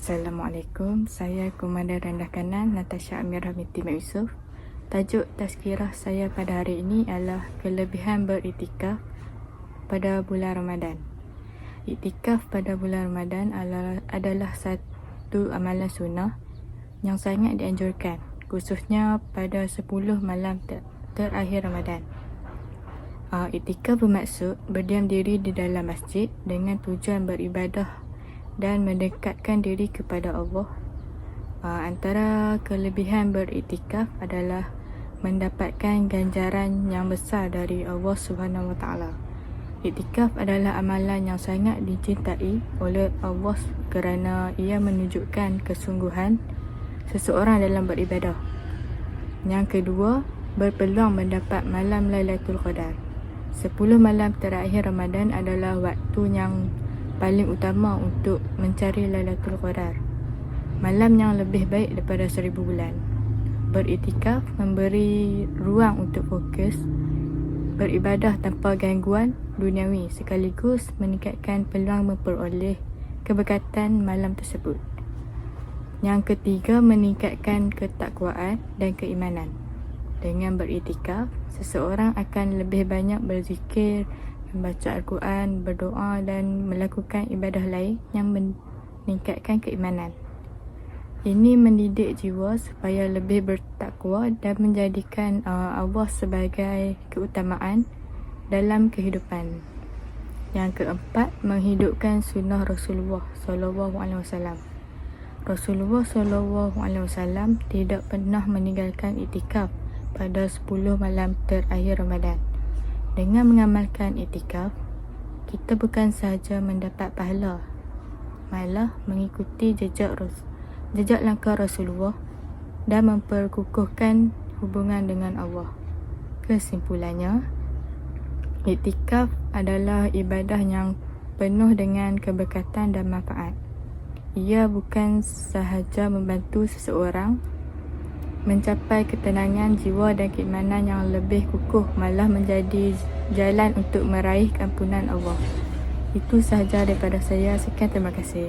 Assalamualaikum, saya Komandan Rendah Kanan Natasha Amirah binti Mat Yusof. Tajuk tazkirah saya pada hari ini adalah kelebihan beriktikaf pada bulan Ramadan. Iktikaf pada bulan Ramadan adalah satu amalan sunnah yang sangat dianjurkan, khususnya pada 10 malam terakhir Ramadan. Iktikaf bermaksud berdiam diri di dalam masjid dengan tujuan beribadah dan mendekatkan diri kepada Allah. Antara kelebihan beriktikaf adalah mendapatkan ganjaran yang besar dari Allah Subhanahu Wa Taala. Iktikaf adalah amalan yang sangat dicintai oleh Allah kerana ia menunjukkan kesungguhan seseorang dalam beribadah. Yang kedua, berpeluang mendapat malam Lailatul Qadar. 10 malam terakhir Ramadan adalah waktu yang paling utama untuk mencari Lailatul Qadar, malam yang lebih baik daripada 1000 bulan. Beriktikaf memberi ruang untuk fokus beribadah tanpa gangguan duniawi, sekaligus meningkatkan peluang memperoleh keberkatan malam tersebut. Yang ketiga, meningkatkan ketakwaan dan keimanan. Dengan beriktikaf, seseorang akan lebih banyak berzikir, membaca Al-Quran, berdoa dan melakukan ibadah lain yang meningkatkan keimanan. Ini mendidik jiwa supaya lebih bertakwa dan menjadikan Allah sebagai keutamaan dalam kehidupan. Yang keempat, menghidupkan sunnah Rasulullah SAW. Rasulullah SAW tidak pernah meninggalkan iktikaf pada 10 malam terakhir Ramadan. Dengan mengamalkan iktikaf, kita bukan sahaja mendapat pahala, malah mengikuti jejak langkah Rasulullah dan memperkukuhkan hubungan dengan Allah. Kesimpulannya, iktikaf adalah ibadah yang penuh dengan keberkatan dan manfaat. Ia bukan sahaja membantu seseorang mencapai ketenangan jiwa dan keimanan yang lebih kukuh, malah menjadi jalan untuk meraih keampunan Allah. Itu sahaja daripada saya. Sekian, terima kasih.